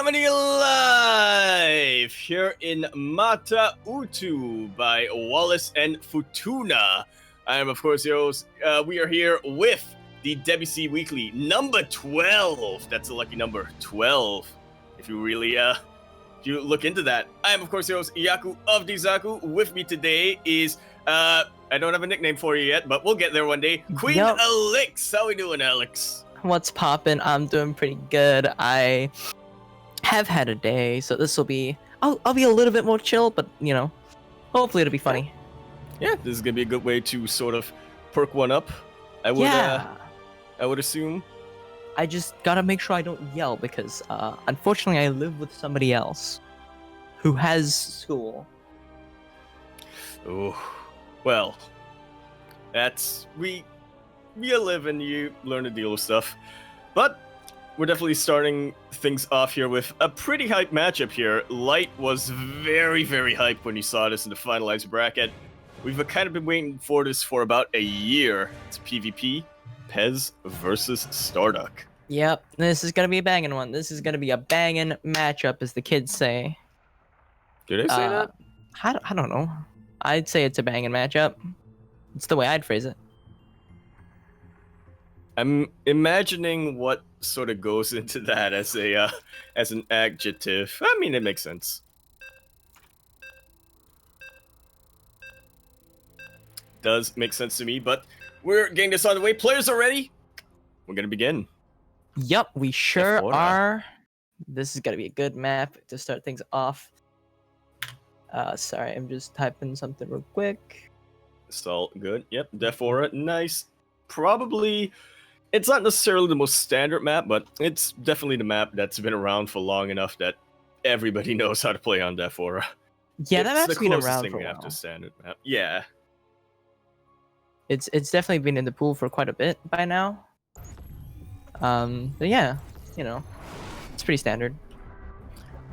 Coming to you live here in Mata Utu by Wallace and Futuna. I am, of course, your host. We are here with the Demi SEA Weekly number 12. That's a lucky number, 12. If you really, if you look into that. I am, of course, your host, Yaku of Dizaku. With me today is, I don't have a nickname for you yet, but we'll get there one day. Queen Alyx. How we doing, Alyx? What's poppin'? I'm doing pretty good. I have had a day, so this will be... I'll be a little bit more chill, but, you know, hopefully it'll be funny. Yeah, this is gonna be a good way to sort of perk one up. I would assume. I just gotta make sure I don't yell, because, unfortunately, I live with somebody else who has school. Oh, well, that's... We live and you learn to deal with stuff. But we're definitely starting things off here with a pretty hype matchup here. Light was very, very hyped when he saw this in the finalized bracket. We've kind of been waiting for this for about a year. It's PvP, Pezz versus StarDuck. Yep, this is gonna be a banging one. This is gonna be a banging matchup, as the kids say. Did I say that? I don't know. I'd say it's a banging matchup. It's the way I'd phrase it. I'm imagining what sort of goes into that as a as an adjective. I mean, it makes sense. Does make sense to me, but we're getting this on the way. Players are ready. We're gonna begin. Yep, we sure are. This is gonna be a good map to start things off. Sorry, I'm just typing something real quick. It's all good. Yep, Def Aura, nice. Probably, it's not necessarily the most standard map, but it's definitely the map that's been around for long enough that everybody knows how to play on Def Aura. Yeah, that map's been around for a while. After standard map. Yeah. It's definitely been in the pool for quite a bit by now. But yeah, you know, it's pretty standard.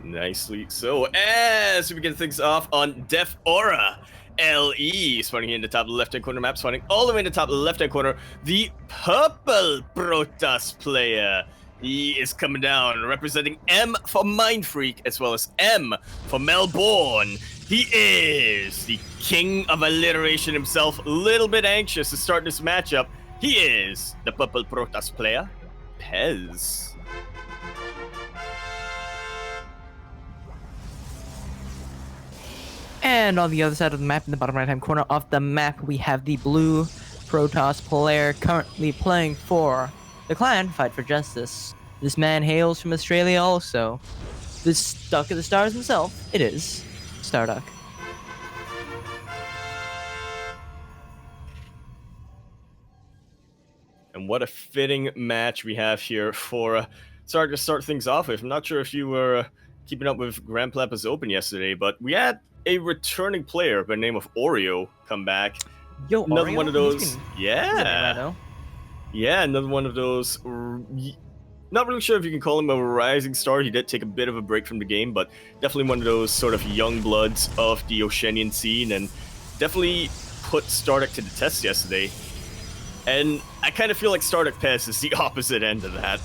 Nicely so. As we begin things off on Def Aura, LE spawning here in the top left-hand corner map, spawning all the way in the top left-hand corner, the purple Protoss player. He is coming down, representing M for Mind Freak, as well as M for Melbourne. He is the king of alliteration himself, a little bit anxious to start this matchup. He is the purple Protoss player, Pezz. And on the other side of the map, in the bottom right-hand corner of the map, we have the blue Protoss player currently playing for the clan Fight for Justice. This man hails from Australia also. This Duck of the Stars himself, it is StarDuck. And what a fitting match we have here for to start things off with. I'm not sure if you were keeping up with Grand Plapa's Open yesterday, but we had a returning player by the name of Oreo come back. Yo, another Oreo? One of those. Yeah, another one of those. Not really sure if you can call him a rising star. He did take a bit of a break from the game, but definitely one of those sort of young bloods of the Oceanian scene, and definitely put StarDuck to the test yesterday. And I kind of feel like StarDuck Pezz is the opposite end of that.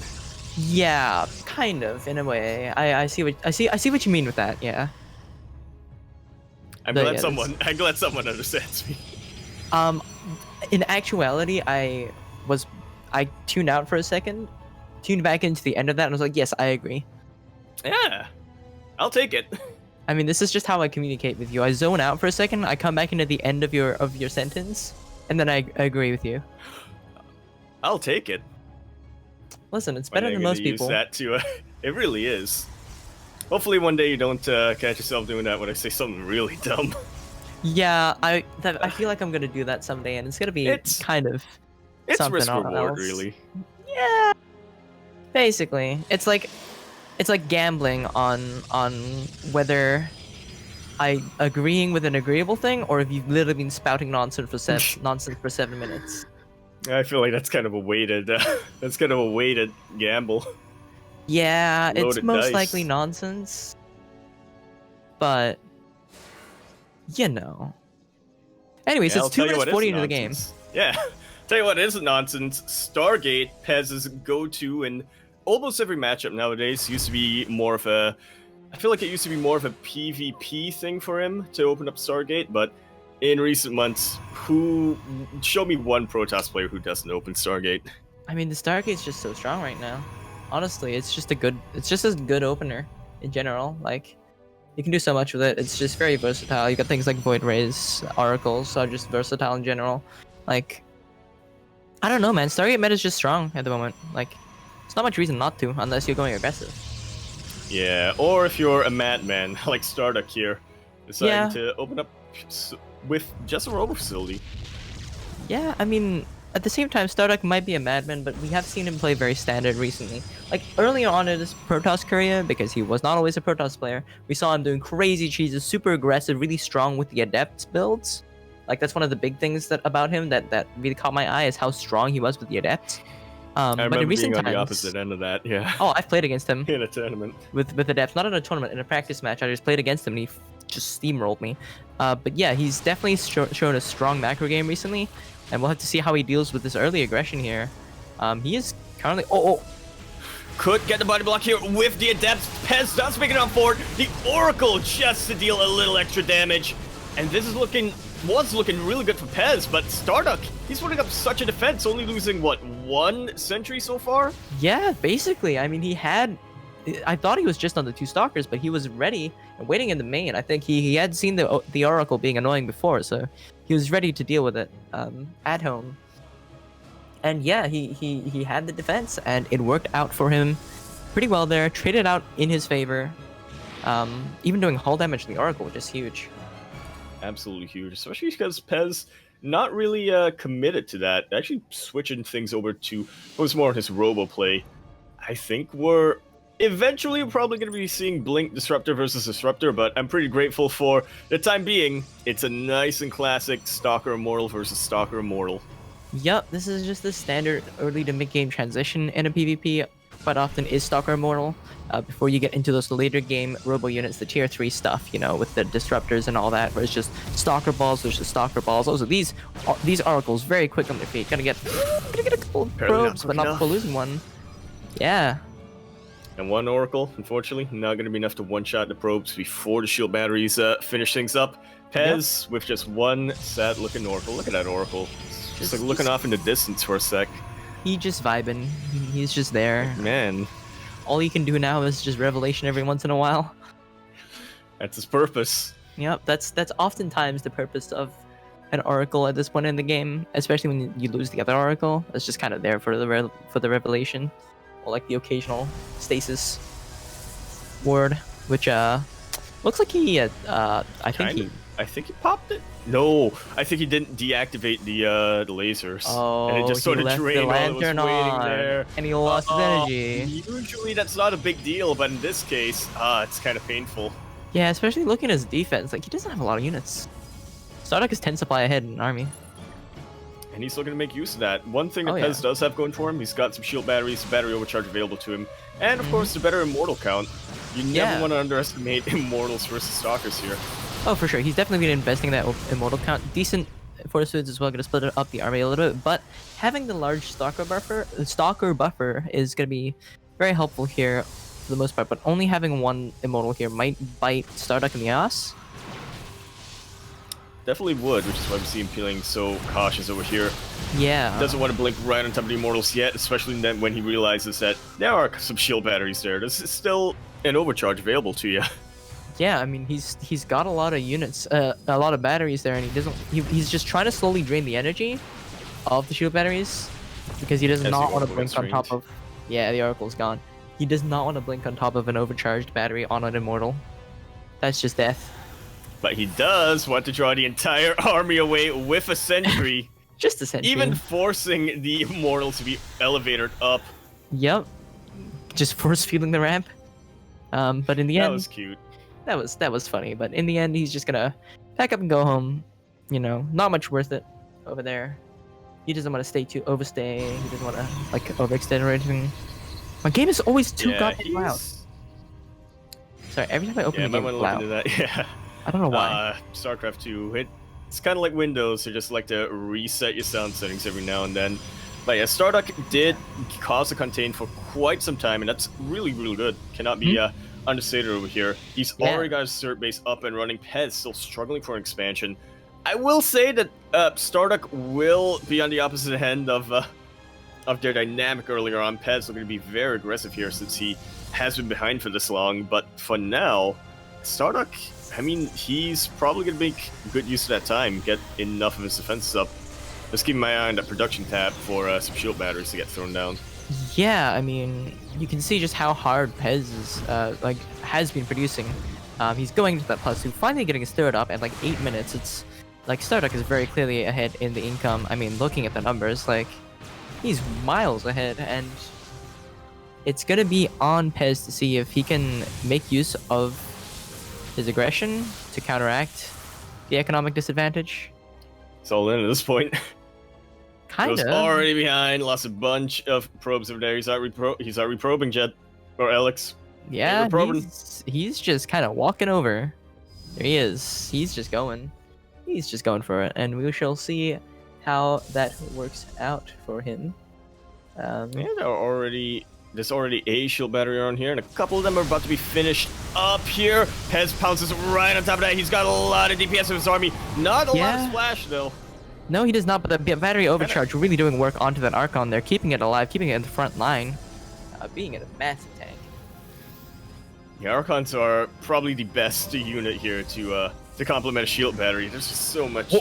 Yeah, kind of in a way. I see what you mean with that. Yeah. I'm glad someone understands me. In actuality, I tuned out for a second, tuned back into the end of that, and was like, yes, I agree. Yeah, I'll take it. I mean, this is just how I communicate with you. I zone out for a second, I come back into the end of your sentence, and then I agree with you. I'll take it. Listen, it's better than most people. Use that to, it really is. Hopefully one day you don't catch yourself doing that when I say something really dumb. Yeah, I feel like I'm gonna do that someday, and it's gonna be kind of something risk reward, else. Really. Yeah. Basically, it's like gambling on whether I agreeing with an agreeable thing, or if you've literally been spouting nonsense for 7 minutes. I feel like that's kind of a weighted gamble. Yeah, Loaded it's most dice. likely nonsense, but you know. Anyways, it's 2 minutes 40 into the game. Yeah, tell you what isn't nonsense. Stargate, Pezz's go-to and almost every matchup nowadays used to be more of a... I feel like it used to be more of a PvP thing for him to open up Stargate, but in recent months, show me one Protoss player who doesn't open Stargate. I mean, the Stargate's just so strong right now. Honestly, it's just a good opener in general. Like, you can do so much with it. It's just very versatile. You got things like Void Rays, Oracles are just versatile in general. Like, I don't know, man. Stargate meta is just strong at the moment. Like, it's not much reason not to, unless you're going aggressive. Yeah, or if you're a madman like StarDuck here, deciding to open up with just a robo facility. Yeah, I mean, at the same time, StarDuck might be a madman, but we have seen him play very standard recently. Like, earlier on in his Protoss career, because he was not always a Protoss player, we saw him doing crazy cheeses, super aggressive, really strong with the Adept builds. Like, that's one of the big things about him that really caught my eye, is how strong he was with the Adept. I remember but in recent being on times, the opposite end of that, yeah. Oh, I've played against him. In a tournament. With Adepts, not in a tournament, in a practice match. I just played against him and he just steamrolled me. But yeah, he's definitely shown a strong macro game recently, and we'll have to see how he deals with this early aggression here. He is currently... Could get the body block here with the Adepts. Pezz does make it on forward. The Oracle just to deal a little extra damage. And this is was looking really good for Pezz, but StarDuck, he's putting up such a defense, only losing, what, 1 sentry so far? Yeah, basically. I mean, I thought he was just on the 2 Stalkers, but he was ready and waiting in the main. I think he had seen the Oracle being annoying before, so he was ready to deal with it at home. And yeah, he had the defense, and it worked out for him pretty well there. Traded out in his favor, even doing hull damage to the Oracle, which is huge. Absolutely huge, especially because Pezz not really committed to that. Actually switching things over to what was more on his robo play. I think we're eventually probably going to be seeing Blink Disruptor versus Disruptor, but I'm pretty grateful for the time being. It's a nice and classic Stalker Immortal versus Stalker Immortal. Yup, this is just the standard early to mid-game transition in a PvP. Quite often is Stalker Immortal, before you get into those later game robo units, the tier 3 stuff, you know, with the disruptors and all that, where it's just Stalker Balls versus Stalker Balls. Also, these Oracles very quick on their feet. Gonna get a couple of probes, but not before losing one. Yeah. And one Oracle, unfortunately, not going to be enough to one-shot the probes before the shield batteries finish things up. Pezz with just one sad-looking Oracle. Look at that Oracle. Just like looking off in the distance for a sec. He just vibing. He's just there. Man. All he can do now is just Revelation every once in a while. That's his purpose. Yep, that's oftentimes the purpose of an Oracle at this point in the game, especially when you lose the other Oracle. It's just kind of there for the Revelation, or like the occasional stasis ward, which looks like he I think he popped it. No, I think he didn't deactivate the lasers. Oh, and it just sort of drained while it was waiting there. And he lost his energy. Usually that's not a big deal, but in this case, it's kind of painful. Yeah, especially looking at his defense. Like, he doesn't have a lot of units. StarDuck is 10 supply ahead in army. And he's looking to make use of that. One thing that Pezz does have going for him, he's got some shield batteries, battery overcharge available to him, and of course the better immortal count. You never want to underestimate immortals versus stalkers here. Oh, for sure. He's definitely been investing in that immortal count. Decent force foods as well. Going to split up the army a little bit, but having the large stalker buffer is going to be very helpful here for the most part. But only having one immortal here might bite StarDuck in the ass. Definitely would, which is why we see him feeling so cautious over here. Yeah. Doesn't want to blink right on top of the immortals yet, especially then when he realizes that there are some shield batteries there. There's still an overcharge available to you. Yeah, I mean, he's got a lot of units, a lot of batteries there, and he's just trying to slowly drain the energy of the shield batteries, because he does not want to blink on top of... Yeah, the Oracle's gone. He does not want to blink on top of an overcharged battery on an immortal. That's just death. But he does want to draw the entire army away with a sentry. Just a sentry. Even forcing the immortals to be elevated up. Yep. Just force feeding the ramp. But in the end... That was cute. That was funny, but in the end, he's just gonna pack up and go home. You know, not much worth it over there. He doesn't want to overstay. He doesn't want to like overextend or anything. My game is always too goddamn loud. Sorry, every time I open the game, it's loud. Yeah. I don't know why. StarCraft 2. It's kind of like Windows. They just like to reset your sound settings every now and then. But yeah, StarDuck did cause a contain for quite some time, and that's really, really good. Cannot be understated over here. He's already got his cert base up and running. Pezz still struggling for an expansion. I will say that StarDuck will be on the opposite end of their dynamic earlier on. Pezz looking to be very aggressive here since he has been behind for this long. But for now, StarDuck, I mean, he's probably going to make good use of that time, get enough of his defenses up. Just keeping my eye on that production tab for some shield batteries to get thrown down. Yeah, I mean, you can see just how hard Pezz is, has been producing. He's going into that +2, finally getting his third up at like 8 minutes. It's like StarDuck is very clearly ahead in the income. I mean, looking at the numbers, like he's miles ahead, and it's gonna be on Pezz to see if he can make use of his aggression to counteract the economic disadvantage. It's all in at this point. Kind of. Already behind, lost a bunch of probes over there. He's out reprobing Jet or Alyx. Yeah, he's just kind of walking over. There he is. He's just going. He's just going for it, and we shall see how that works out for him. Yeah, there's already a shield battery on here, and a couple of them are about to be finished up here. Pezz pounces right on top of that. He's got a lot of DPS in his army. Not a lot of splash, though. No, he does not, but the battery overcharge really doing work onto that Archon there, keeping it alive, keeping it in the front line, being in a massive tank. The Archons are probably the best unit here to complement a shield battery. There's just so much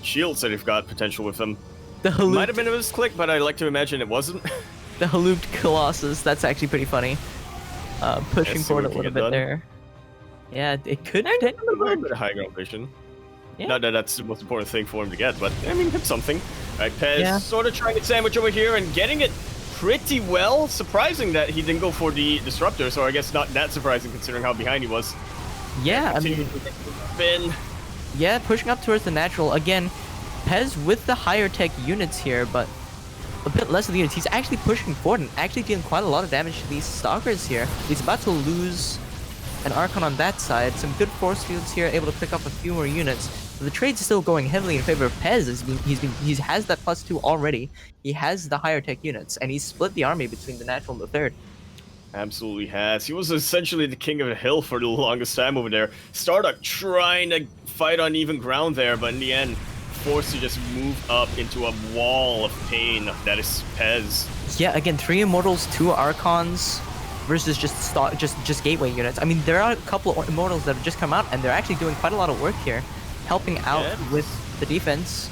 shields that they've got potential with them. The might have been a misclick, but I like to imagine it wasn't. The Halooped Colossus, that's actually pretty funny. Pushing forward a little bit there. Yeah, it could take a little bit of high ground vision. Yeah. Not that that's the most important thing for him to get, but I mean, it's something. All right, Pezz sort of trying to sandwich over here and getting it pretty well. Surprising that he didn't go for the disruptor, so I guess not that surprising considering how behind he was. Yeah, I mean, yeah, pushing up towards the natural again. Pezz with the higher tech units here, but a bit less of the units. He's actually pushing forward and actually dealing quite a lot of damage to these stalkers here. He's about to lose an Archon on that side. Some good force fields here, able to pick up a few more units. But the trade's still going heavily in favor of Pezz. He has that +2 already. He has the higher tech units, and he's split the army between the natural and the third. Absolutely has. He was essentially the king of the hill for the longest time over there. StarDuck trying to fight on even ground there, but in the end, forced to just move up into a wall of pain that is Pezz. Yeah, again, 3 Immortals, 2 Archons versus just gateway units. I mean, there are a couple of Immortals that have just come out, and they're actually doing quite a lot of work here, helping out with the defense.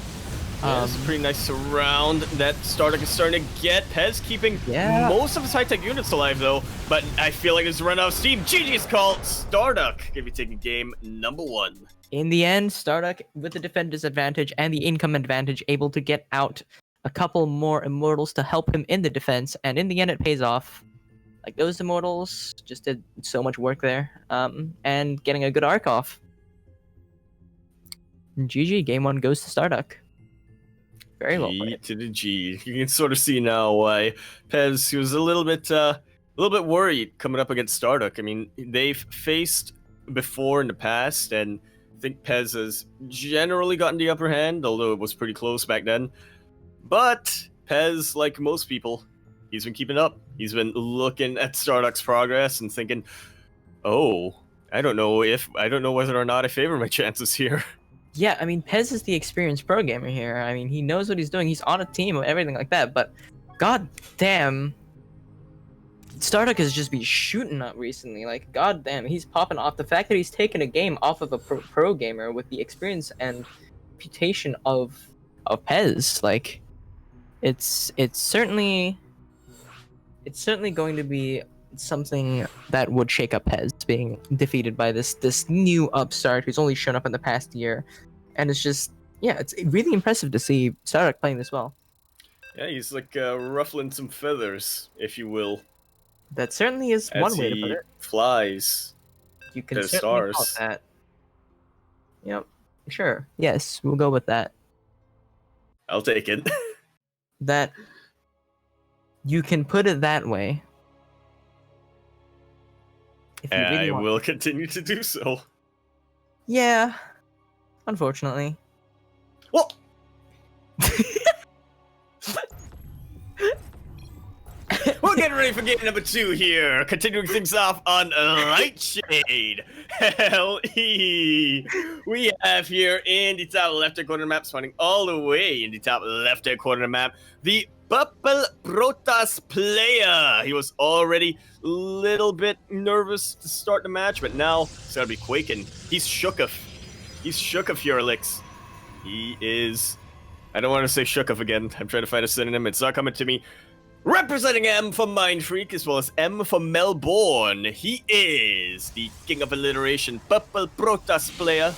Yeah, it's a pretty nice surround that StarDuck is starting to get. Pezz keeping most of his high-tech units alive, though, but I feel like it's run out of steam. GG's call. StarDuck gonna be taking game number 1. In the end, StarDuck, with the defender's advantage and the income advantage, able to get out a couple more Immortals to help him in the defense, and in the end, it pays off. Like, those Immortals just did so much work there, and getting a good arc off. GG, game 1 goes to StarDuck. Very well played. G to the G. You can sort of see now why Pezz was a little bit worried coming up against StarDuck. I mean, they've faced before in the past, and I think Pezz has generally gotten the upper hand, although it was pretty close back then. But Pezz, like most people, he's been keeping up. He's been looking at StarDuck's progress and thinking, oh, I don't know whether or not I favor my chances here. Yeah, I mean, Pezz is the experienced pro gamer here. I mean, he knows what he's doing. He's on a team and everything like that, but god damn, StarDuck has just been shooting up recently. Like, god damn, he's popping off. The fact that he's taken a game off of a pro gamer with the experience and reputation of Pezz, like, it's certainly going to be something that would shake up Pezz, being defeated by this new upstart who's only shown up in the past year. And it's just, yeah, it's really impressive to see StarDuck playing this well. Yeah, he's like ruffling some feathers, if you will. That certainly is one way to put it. Flies. You can certainly call it that. Yep, sure. Yes, we'll go with that. I'll take it. That you can put it that way. If you really want. I will continue to do so. Yeah, unfortunately. Well, getting ready for game number 2 here. Continuing things off on Lightshade. LE. We have here in the top left-hand corner of the map, spawning all the way in the top left-hand corner of the map, the Purple Protoss player. He was already a little bit nervous to start the match, but now he's gotta be quaking. He's shooketh. He's shooketh here, Alyx. He is... I don't want to say shooketh again. I'm trying to find a synonym. It's not coming to me. Representing M for Mindfreak as well as M for Melbourne. He is the king of alliteration, Purple Protoss player.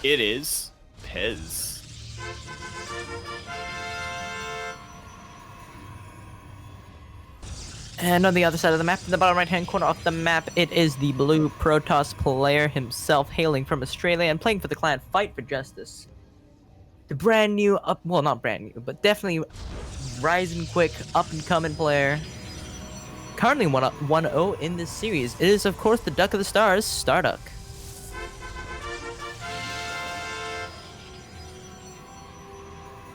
It is Pezz. And on the other side of the map, in the bottom right-hand corner of the map, it is the blue Protoss player himself, hailing from Australia and playing for the clan Fight for Justice. The brand new, well, not brand new, but definitely rising quick, up-and-coming player. Currently 1-0 in this series. It is, of course, the Duck of the Stars, StarDuck.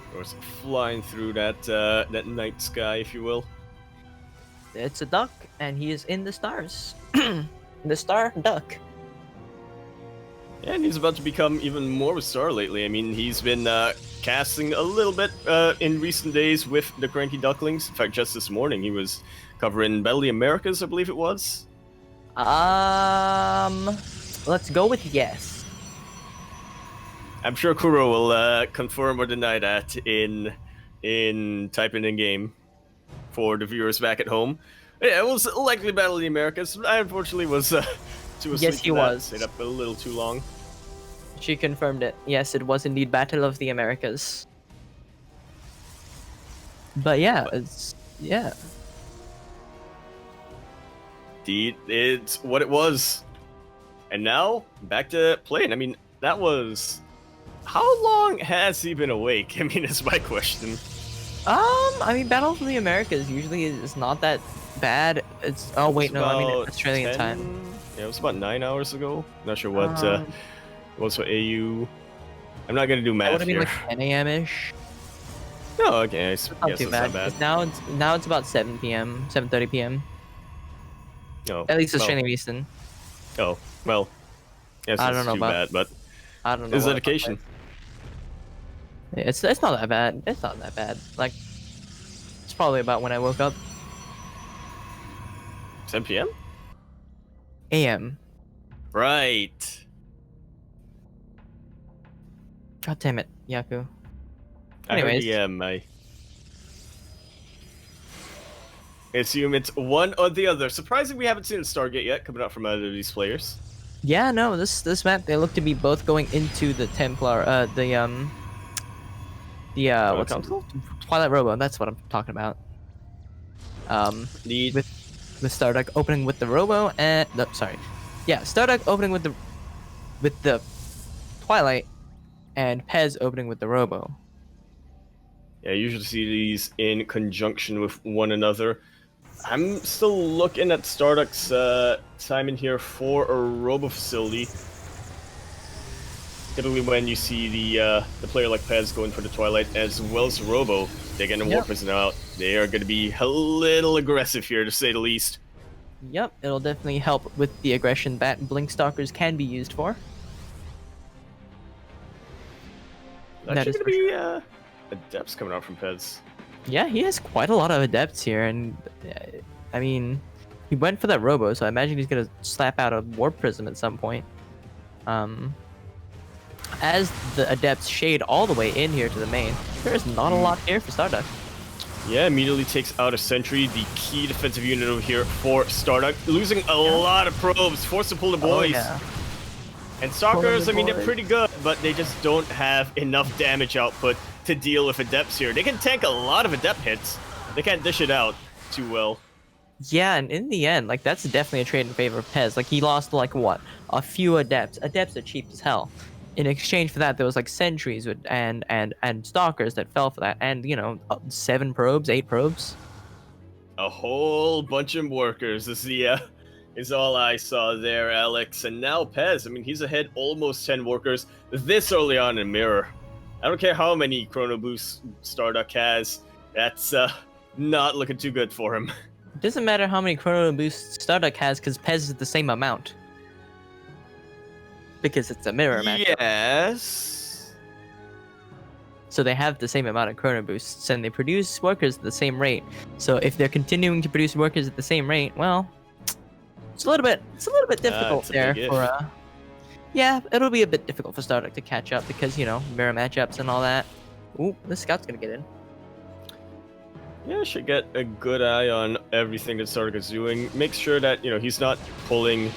Of course, flying through that night sky, if you will. It's a duck, and he is in the stars. The StarDuck. Yeah, and he's about to become even more of a star lately. I mean, he's been casting a little bit in recent days with the Cranky Ducklings. In fact, just this morning he was covering Battle of the Americas, I believe it was. Let's go with yes. I'm sure Kuro will confirm or deny that in typing in game for the viewers back at home. Yeah, it was likely Battle of the Americas. I unfortunately was too asleep. Yes, he was. Stayed up a little too long. She confirmed it. Yes, it was indeed Battle of the Americas. But yeah, yeah. Indeed, it's what it was. And now, back to playing. I mean, that was... How long has he been awake? I mean, is my question. I mean, Battle of the Americas usually is not that bad. It's... Oh, wait, no, I mean Australian time. Yeah, it was about 9 hours ago. Not sure what was for AU. I'm not gonna do math That would have been here. like 10 a.m.-ish. No, okay, I guess Not too that's bad. not bad. Now it's about 7 p.m., 7:30 p.m. No, At least well, Australian Eastern. Oh, well. Yes, I don't know too about- bad, but I don't know. it's what dedication. Yeah, it's not that bad. It's not that bad. Like, it's probably about when I woke up. 10 p.m. A.m. Right. God damn it, Yaku. I heard Anyways. DM. I assume it's one or the other. Surprising we haven't seen a Stargate yet coming out from either of these players. Yeah, no, this map, they look to be both going into the Templar, what's it called? Twilight Robo, that's what I'm talking about. Need With StarDuck opening with the Robo, and, no, sorry. Yeah, StarDuck opening with the Twilight, and Pezz opening with the Robo. Yeah, I usually see these in conjunction with one another. I'm still looking at StarDuck's timing here for a Robo facility. Typically when you see the player like Pezz going for the Twilight as well as Robo, they're getting a Warp Prisoner out. They are going to be a little aggressive here, to say the least. Yep, it'll definitely help with the aggression that Blink Stalkers can be used for. That's going to be Adepts coming out from Pezz. Yeah, he has quite a lot of adepts here, and I mean, he went for that Robo, so I imagine he's gonna slap out a Warp Prism at some point. As the adepts shade all the way in here to the main, there's not a lot here for StarDuck. Yeah, immediately takes out a Sentry, the key defensive unit over here for StarDuck, losing a lot of probes, forced to pull the boys. Oh, yeah. And Stalkers, the I mean, they're boys. pretty good, but they just don't have enough damage output to deal with Adepts here. They can tank a lot of Adept hits. They can't dish it out too well. Yeah, and in the end, like, that's definitely a trade in favor of Pezz. Like, he lost, like, what? A few adepts. Adepts are cheap as hell. In exchange for that, there was, like, sentries and stalkers that fell for that. And, you know, 7 probes, 8 probes. A whole bunch of workers is all I saw there, Alyx. And now Pezz, I mean, he's ahead almost 10 workers this early on in Mirror. I don't care how many Chrono Boost StarDuck has. That's not looking too good for him. It doesn't matter how many chrono boosts StarDuck has, because Pezz is the same amount. Because it's a mirror matchup. Yes. So they have the same amount of chrono boosts, and they produce workers at the same rate. So if they're continuing to produce workers at the same rate, well, it's a little bit difficult it's a there big if. for yeah, it'll be a bit difficult for StarDuck to catch up because, you know, mirror matchups and all that. Ooh, this scout's gonna get in. Yeah, should get a good eye on everything that StarDuck is doing. Make sure that, you know, he's not pulling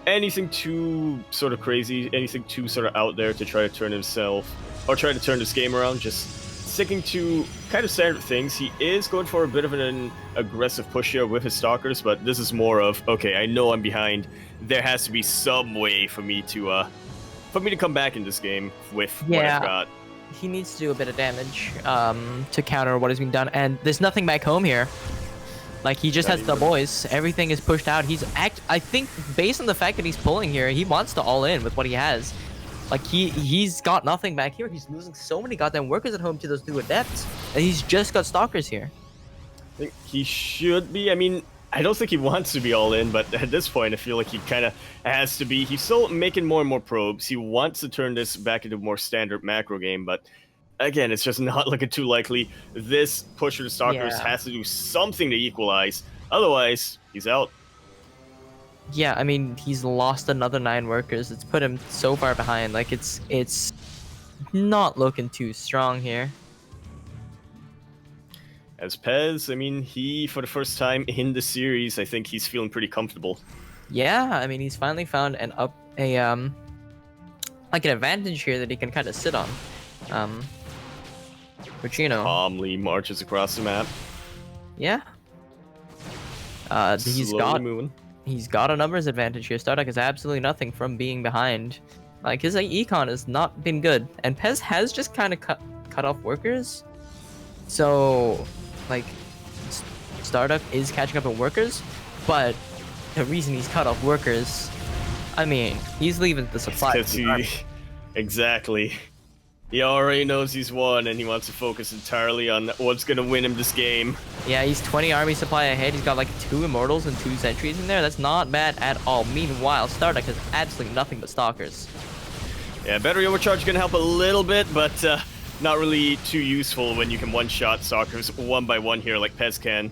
anything too sort of crazy, anything too sort of out there to try to turn himself, or try to turn this game around. Just sticking to kind of standard things. He is going for a bit of an aggressive push here with his stalkers, but this is more of, okay, I know I'm behind. There has to be some way for me to come back in this game with what I've got. He needs to do a bit of damage to counter what has been done, and there's nothing back home here. Like, he just has the boys. Everything is pushed out. I think, based on the fact that he's pulling here, he wants to all in with what he has. Like, he's got nothing back here. He's losing so many goddamn workers at home to those two adepts, and he's just got stalkers here. I think he should be. I mean, I don't think he wants to be all in, but at this point, I feel like he kind of has to be. He's still making more and more probes. He wants to turn this back into a more standard macro game, but again, it's just not looking too likely. This pusher to stalkers has to do something to equalize. Otherwise, he's out. Yeah, I mean, he's lost another 9 workers. It's put him so far behind. Like, it's not looking too strong here. As Pezz, I mean, he, for the first time in the series, I think he's feeling pretty comfortable. Yeah, I mean, he's finally found an advantage here that he can kind of sit on. Which, you know, calmly marches across the map. Yeah. He's got a numbers advantage here. StarDuck is absolutely nothing from being behind. Like, his econ has not been good, and Pezz has just kind of cut off workers. So, like, StarDuck is catching up in workers, but the reason he's cut off workers, I mean, he's leaving the supply. Exactly. He already knows he's won, and he wants to focus entirely on what's going to win him this game. Yeah, he's 20 army supply ahead. He's got like 2 immortals and 2 sentries in there. That's not bad at all. Meanwhile, StarDuck has absolutely nothing but stalkers. Yeah, battery overcharge is going to help a little bit, but not really too useful when you can one-shot stalkers one by one here like Pezz can.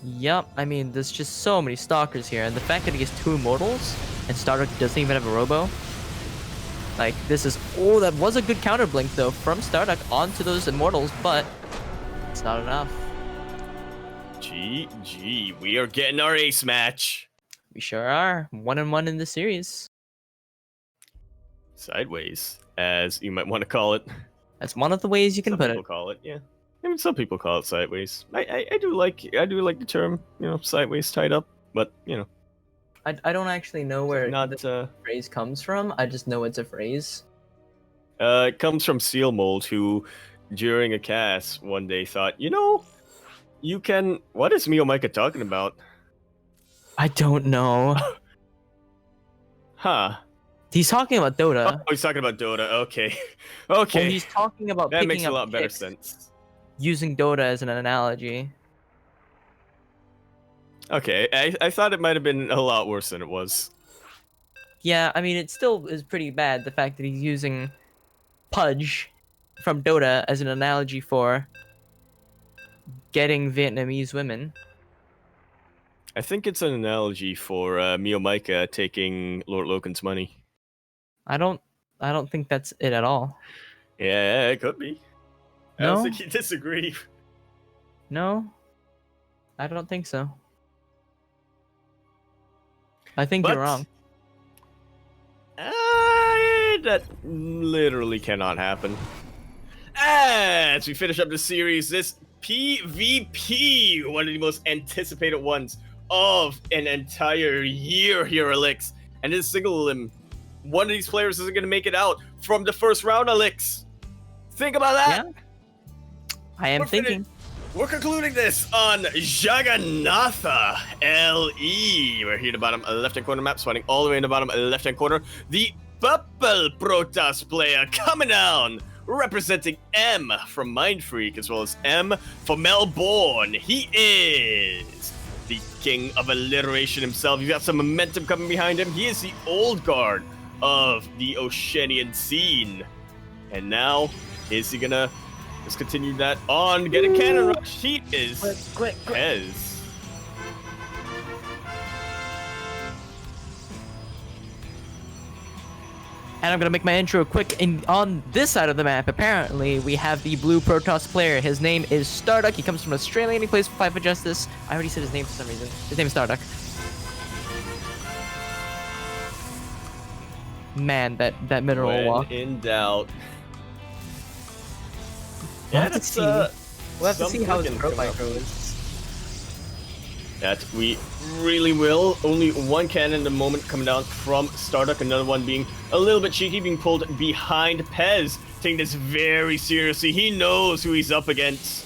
Yup, I mean, there's just so many stalkers here, and the fact that he has 2 immortals, and StarDuck doesn't even have a robo. Like, this is... Oh, that was a good counter blink, though, from StarDuck onto those immortals, but it's not enough. GG, we are getting our ace match. We sure are. 1-1 in the series. Sideways, as you might want to call it. That's one of the ways you can put it. Some people call it, yeah. I mean, some people call it sideways. I do like the term, you know, sideways tied up, but, you know. I don't actually know where the phrase comes from. I just know it's a phrase. It comes from Steel Mold, who, during a cast one day, thought, you know, you can... What is Mio Micah talking about? I don't know. Huh. He's talking about Dota. Oh, he's talking about Dota. Okay. Okay. Well, he's talking about that picking makes a up lot better picks, sense. using Dota as an analogy. Okay, I thought it might have been a lot worse than it was. Yeah, I mean, it still is pretty bad, the fact that he's using Pudge from Dota as an analogy for getting Vietnamese women. I think it's an analogy for Mio Micah taking Lord Loken's money. I don't think that's it at all. Yeah, it could be. No? I don't think you disagree. No, I don't think so. I think you're wrong. That literally cannot happen. As we finish up the series, this PvP, one of the most anticipated ones of an entire year here, Alyx. And this single limb, one of these players isn't going to make it out from the first round, Alyx. Think about that. Yeah. I am thinking. We're concluding this on Jagannatha LE. We're here in the bottom left-hand corner map, spawning all the way in the bottom left-hand corner. The purple Protoss player coming down, representing M from Mindfreak, as well as M for Melbourne. He is the king of alliteration himself. He's got some momentum coming behind him. He is the old guard of the Oceanian scene. And now, is he gonna just continue that on? Get a cannon rush. He is quick. Pezz. And I'm gonna make my intro quick. On this side of the map, apparently, we have the blue Protoss player. His name is StarDuck. He comes from Australia and he plays for Fight for Justice. I already said his name for some reason. His name is StarDuck. Man, that mineral When walk. in doubt. We'll Yeah, have to that's see. We'll have to see how his something pro coming micro up. is. That we really will. Only one cannon at the moment coming down from StarDuck. Another one being a little bit cheeky, being pulled behind Pezz. Taking this very seriously. He knows who he's up against.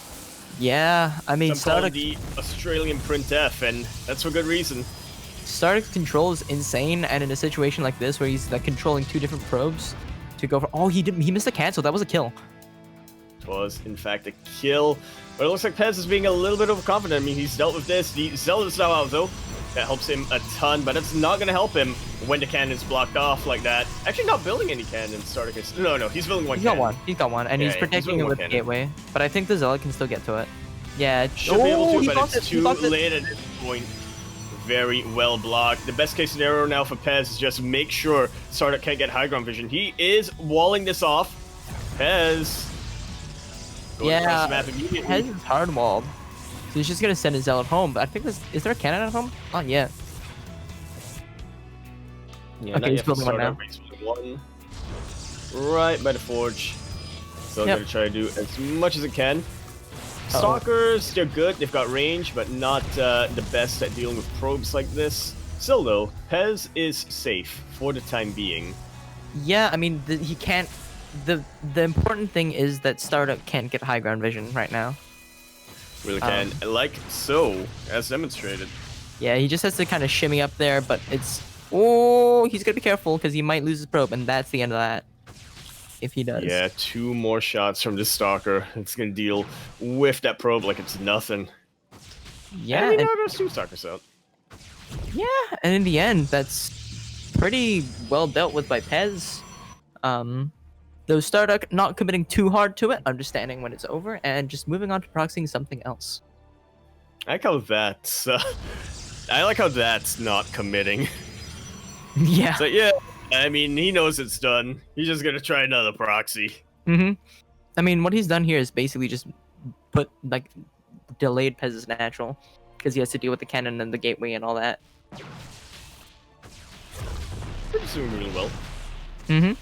Yeah, I mean, Some call him StarDuck. the Australian Printf, and that's for good reason. StarDuck's control is insane, and in a situation like this where he's like controlling two different probes to go for. Oh, he missed a cancel. That was a kill. It was, in fact, a kill. But it looks like Pezz is being a little bit overconfident. I mean, he's dealt with this. The Zealot is now out, though. That helps him a ton, but it's not going to help him when the cannon's blocked off like that. Actually, not building any cannons, StarDuck. No, he's building one He's got cannon. one. He's got one, and Yeah, he's yeah, protecting building it one with the cannon. gateway. But I think the Zealot can still get to it. Yeah. Should be able he to, but blocked it's it, he too blocked it. late at this point. Very well blocked. The best case scenario now for Pezz is just make sure StarDuck can't get high ground vision. He is walling this off. Pezz. Going across the map immediately. Pezz is hard walled. So he's just gonna send his Zealot home. But I think is there a cannon at home? Not yet. Yeah, Okay, not he's yet for building one StarDuck, now. but he's building one right by the forge. So I'm Yep. gonna try to do as much as I can. Stalkers, they're good. They've got range, but not the best at dealing with probes like this. Still, though, Pezz is safe for the time being. Yeah, I mean he can't. The important thing is that StarDuck can't get high ground vision right now. Really can, like so, as demonstrated. Yeah, he just has to kind of shimmy up there, but it's. Oh, he's gonna be careful because he might lose his probe, and that's the end of that. If he does. Yeah, 2 more shots from this Stalker. It's gonna deal with that probe like it's nothing. Yeah, and, you and, know, there's 2 Stalkers out. yeah, and in the end, that's pretty well dealt with by Pezz. Though StarDuck not committing too hard to it, understanding when it's over, and just moving on to proxying something else. I like how that's. I like how that's not committing. Yeah. So yeah, I mean, he knows it's done. He's just gonna try another proxy. Mm-hmm. I mean, what he's done here is basically just put like delayed Pezz's natural because he has to deal with the cannon and the gateway and all that. He's doing really well. Mm-hmm.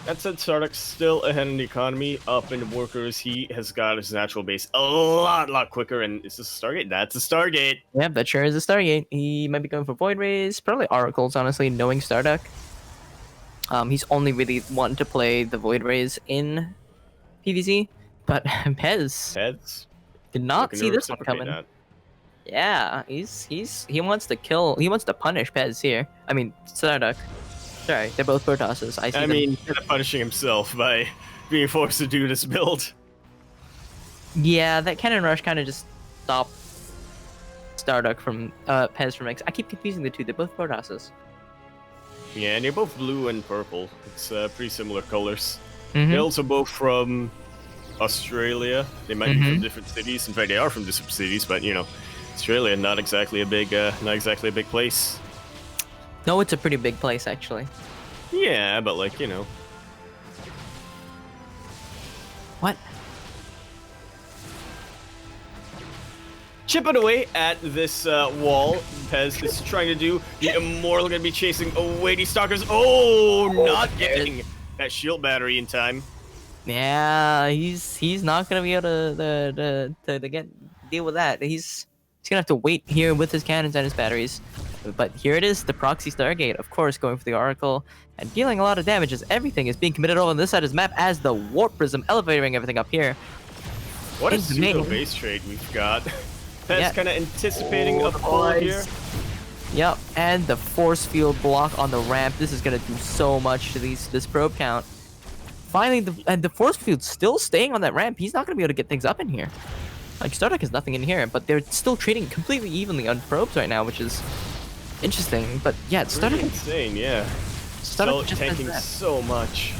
That said, StarDuck's still ahead in the economy. Up in the workers, he has got his natural base a lot quicker. And is this a Stargate? That's a Stargate. Yep, that sure is a Stargate. He might be going for Void Rays, probably Oracles, honestly, knowing StarDuck. He's only really wanting to play the Void Rays in PvZ, but Pezz did not looking see to this one reciprocate coming. that. Yeah, he wants to kill. He wants to punish Pezz here. I mean, StarDuck. Sorry, they're both Protosses. I see I them. mean, kind of punishing himself by being forced to do this build. Yeah, that cannon rush kind of just stopped StarDuck from Pezz from X. I keep confusing the two. They're both Protosses. Yeah, and they're both blue and purple. It's pretty similar colors. Mhm. They're also both from Australia. They might be from different cities. In fact, they are from different cities, but you know, Australia not exactly a big place. No, it's a pretty big place actually. Yeah, but like, you know. What? Chipping away at this wall. Pezz is trying to do. The Immortal gonna be chasing away these Stalkers. Oh, not getting that shield battery in time. Yeah, he's not gonna be able to deal with that. He's gonna have to wait here with his cannons and his batteries. But here it is, the proxy Stargate, of course, going for the Oracle and dealing a lot of damage as everything is being committed over on this side of his map as the Warp Prism elevating everything up here. What a In the pseudo main. base trade we've got. Pezz Yeah. kind of anticipating a pull here. Yep, and the force field block on the ramp. This is gonna do so much to this probe count. Finally, the force field's still staying on that ramp. He's not gonna be able to get things up in here. Like, StarDuck has nothing in here, but they're still trading completely evenly on probes right now, which is interesting. But yeah, Pretty StarDuck insane, yeah. StarDuck just tanking has that. so much.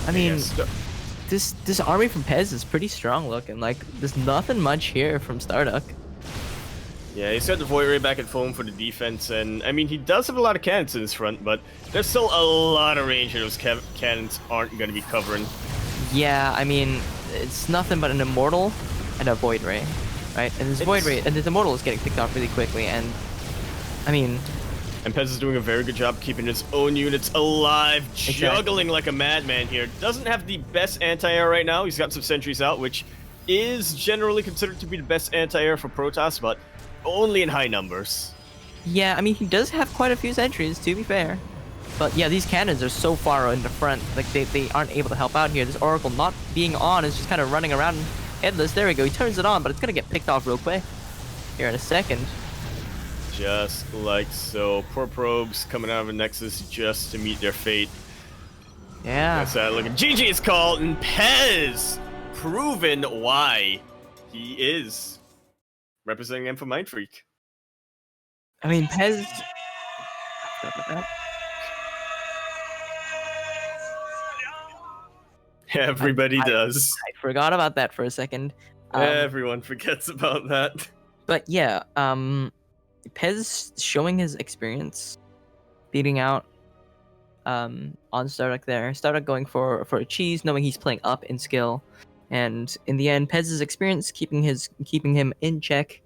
I mean, Yeah, this army from Pezz is pretty strong looking. Like, there's nothing much here from StarDuck. Yeah, he's got the Void Ray back at home for the defense, and I mean, he does have a lot of cannons in his front, but there's still a lot of range that those cannons aren't going to be covering. Yeah, I mean, it's nothing but an Immortal and a Void Ray, right? And this Void Ray and this Immortal is getting picked off really quickly, and I mean, and Pezz is doing a very good job keeping his own units alive, juggling like a madman here. Doesn't have the best anti-air right now. He's got some sentries out, which is generally considered to be the best anti-air for Protoss, but only in high numbers. Yeah, I mean, he does have quite a few sentries, to be fair. But yeah, these cannons are so far in the front, like they aren't able to help out here. This Oracle not being on is just kind of running around headless. There we go, he turns it on, but it's gonna get picked off real quick here in a second. Just like so. Poor probes coming out of a Nexus just to meet their fate. Yeah. That's that looking. GG is called, and Pezz proven why he is representing him for Mind Freak. I mean, Pezz. Everybody does. I forgot about that for a second. Everyone forgets about that. But yeah, Pezz showing his experience, beating out on StarDuck there. StarDuck going for a cheese, knowing he's playing up in skill, and in the end, Pezz's experience keeping him in check,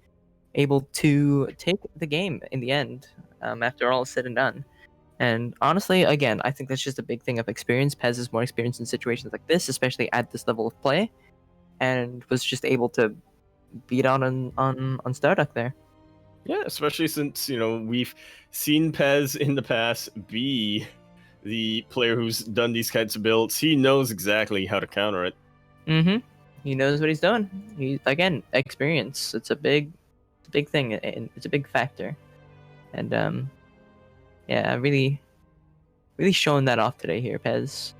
able to take the game in the end. After all is said and done. And honestly, again, I think that's just a big thing of experience. Pezz is more experienced in situations like this, especially at this level of play, and was just able to beat out on StarDuck there. Yeah, especially since, you know, we've seen Pezz in the past be the player who's done these kinds of builds. He knows exactly how to counter it. Mm-hmm. He knows what he's doing. Again, experience. It's a big thing, and it's a big factor. And yeah, really showing that off today here, Pezz.